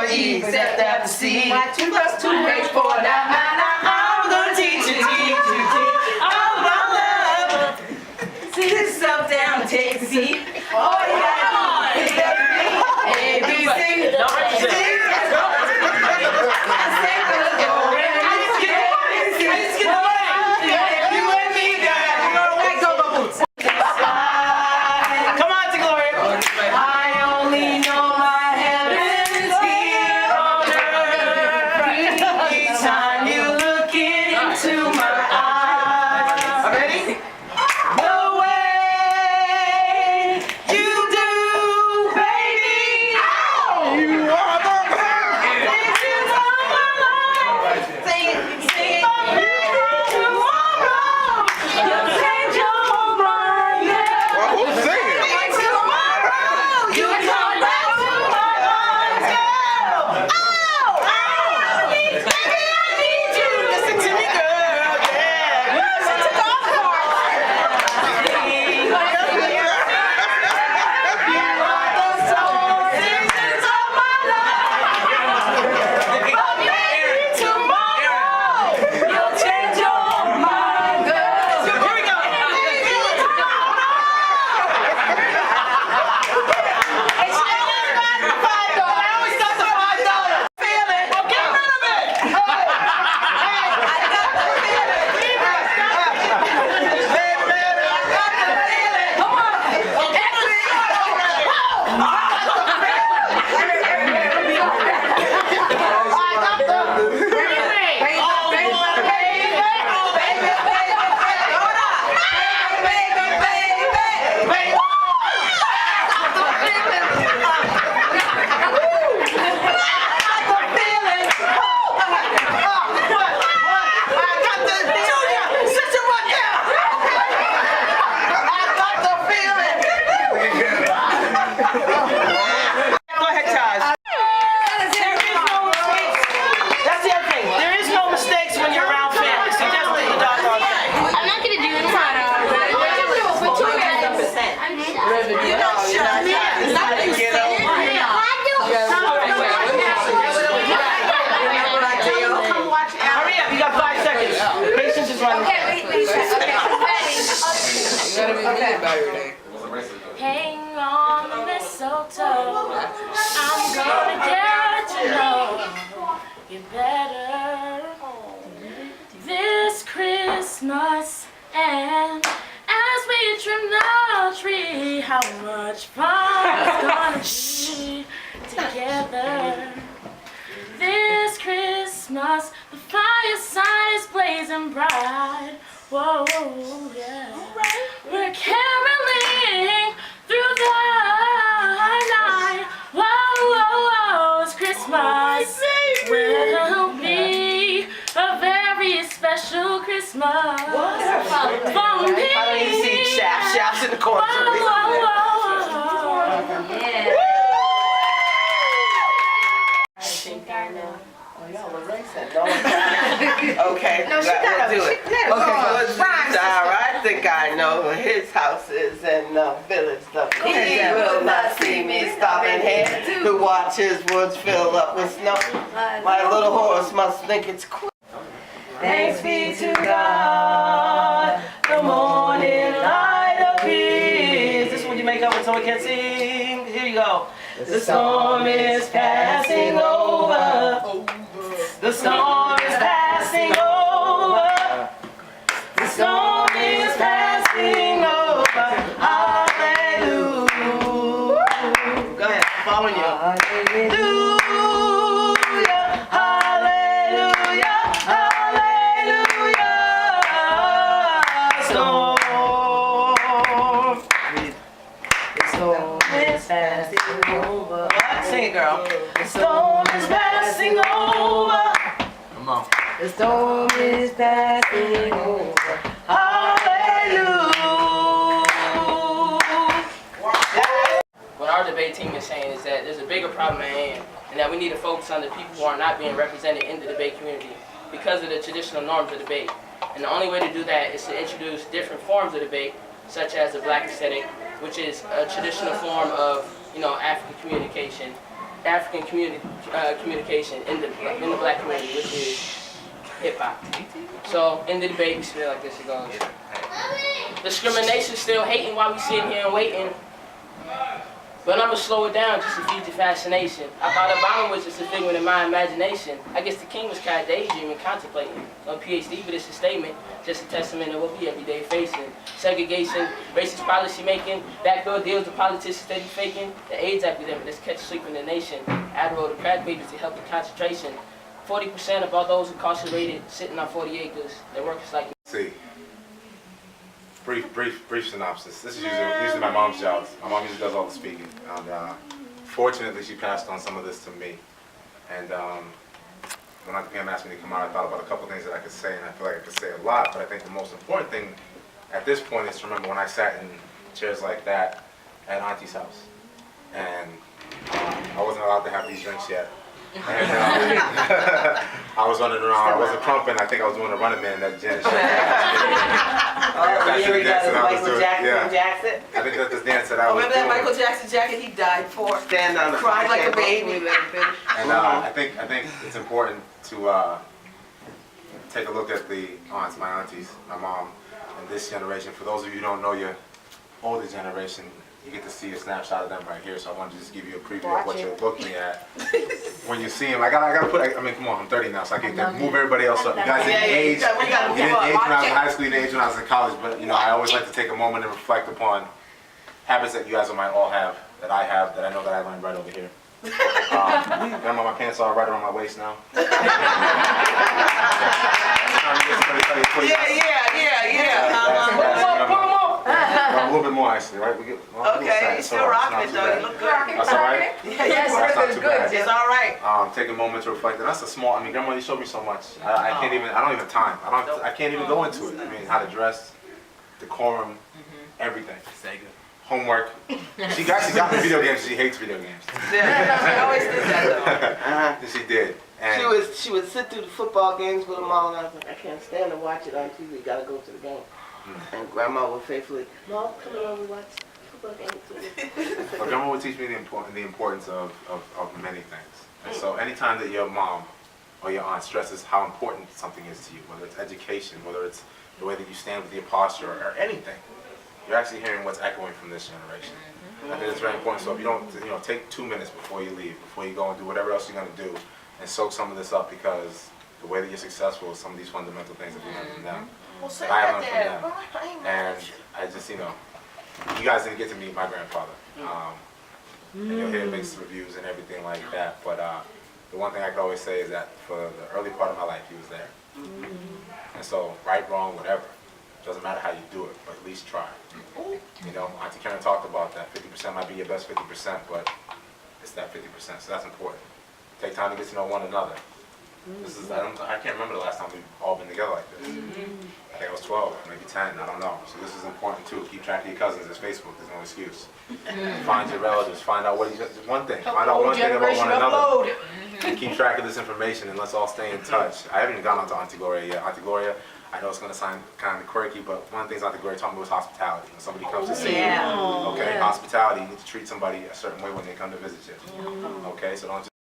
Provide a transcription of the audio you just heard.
before E, except after C. 2 plus 2 makes 4. Now, I'm gonna teach you all about love. Sit yourself down and take a seat. All you gotta do is A, B, C. Hang on the mistletoe, I'm gonna get to know you better this Christmas. And as we trim the tree, how much fun it's gonna be together this Christmas. The fireside is blazing bright. Whoa, yeah. We're caroling through the night. Whoa, it's Christmas. Will be a very special Christmas. For me. I don't even see shafts in the corner. Yeah. I think I know. Oh, y'all erase that. Okay, No, she got we'll do it. Okay, I think I know where his house is in the village. He will not see me stopping here to watch his woods fill up with snow. My little horse must think it's cool. Thanks be to God, the morning light appears. This one you make up when someone can't sing. Here you go. The storm is passing over. The storm is passing over. The storm is passing over. Hallelujah. Go ahead, I'm following you. Hallelujah. Hallelujah. Hallelujah. Storm. The storm is passing over. What? Sing it, girl. The storm is passing over. Come on. The storm is passing over. Hallelujah. What our debate team is saying is that there's a bigger problem at hand, and that we need to focus on the people who are not being represented in the debate community because of the traditional norms of debate. And the only way to do that is to introduce different forms of debate, such as the Black aesthetic, which is a traditional form of, African communication. African communication in the black community, which is hip hop. So in the debate, we feel like this. It goes. Discrimination, still hating while we sitting here and waiting. But I'ma slow it down just to feed your fascination. I thought Obama was just a figment of my imagination. I guess the king was kind of daydreaming, contemplating. No PhD, but it's a statement, just a testament of what we everyday facing. Segregation, racist policy making, backdoor deals with politicians steady faking, the AIDS epidemic that's catch sleeping the nation, Adderall to crack babies to help the concentration. 40% of all those incarcerated sitting on 40 acres. Their work is like. See. Brief synopsis. This is usually my mom's job. My mom usually does all the speaking. And fortunately, she passed on some of this to me. And when Auntie Pam asked me to come out, I thought about a couple things that I could say, and I feel like I could say a lot. But I think the most important thing at this point is to remember when I sat in chairs like that at Auntie's house. And I wasn't allowed to have these drinks yet. And I was running around. I wasn't crumping. I think I was doing a running man that Janet Oh, here we got Michael Jackson. I think that's the dance that I was Remember that Michael Jackson jacket he died for? Stand on the Cried like a baby. And I think it's important to take a look at the aunts, my aunties, my mom, and this generation. For those of you who don't know your older generation, you get to see a snapshot of them right here. So I wanted to just give you a preview of what you're looking at when you see them. I gotta put. I mean, come on, I'm 30 now, so I can move everybody else up. You guys didn't age. You didn't age when I was in high school. You didn't age when I was in college. But you know, I always like to take a moment and reflect upon habits that you guys might all have, that I have, that I know that I learned right over here. Grandma, my pants are right around my waist now. A little bit more actually, right? Okay, you're still rocking it though. You look good. That's all right? Yes, that's good. It's all right. Take a moment to reflect, and that's a small. I mean, Grandma, you showed me so much. I can't even. I don't even time. I can't even go into it. I mean, how to dress, decorum, everything. Homework. She got me video games. She hates video games. Yeah, she always did that though. She did. And She would sit through the football games with them all, and I was like, I can't stand to watch it on TV. Gotta go to the game. And Grandma would faithfully, Mom, come on, we watch football games. But Grandma would teach me the importance of many things. And so anytime that your mom or your aunt stresses how important something is to you, whether it's education, whether it's the way that you stand with your posture or anything, you're actually hearing what's echoing from this generation. I think it's very important. So if you don't, take 2 minutes before you leave, before you go and do whatever else you're going to do, and soak some of this up, because the way that you're successful is some of these fundamental things that we learn from them. Well, say I that, learned Dad. from them. And I just, you guys didn't get to meet my grandfather. And you'll hear mixed reviews and everything like that. But the one thing I could always say is that for the early part of my life, he was there. And so, right, wrong, whatever, doesn't matter how you do it, but at least try. Auntie Karen talked about that. 50% might be your best 50%, but it's that 50%. So that's important. Take time to get to know one another. This is, I can't remember the last time we've all been together like this. I think I was 12, maybe 10, I don't know. So this is important too. Keep track of your cousins. There's Facebook, there's no excuse. Find your relatives, find out just one thing. Find out one thing about one another. And keep track of this information, and let's all stay in touch. I haven't even gone on to Auntie Gloria yet. Auntie Gloria, I know it's going to sound kind of quirky, but one of the things Auntie Gloria taught me was hospitality. When somebody comes to see you, okay, hospitality, you need to treat somebody a certain way when they come to visit you. Okay, so don't just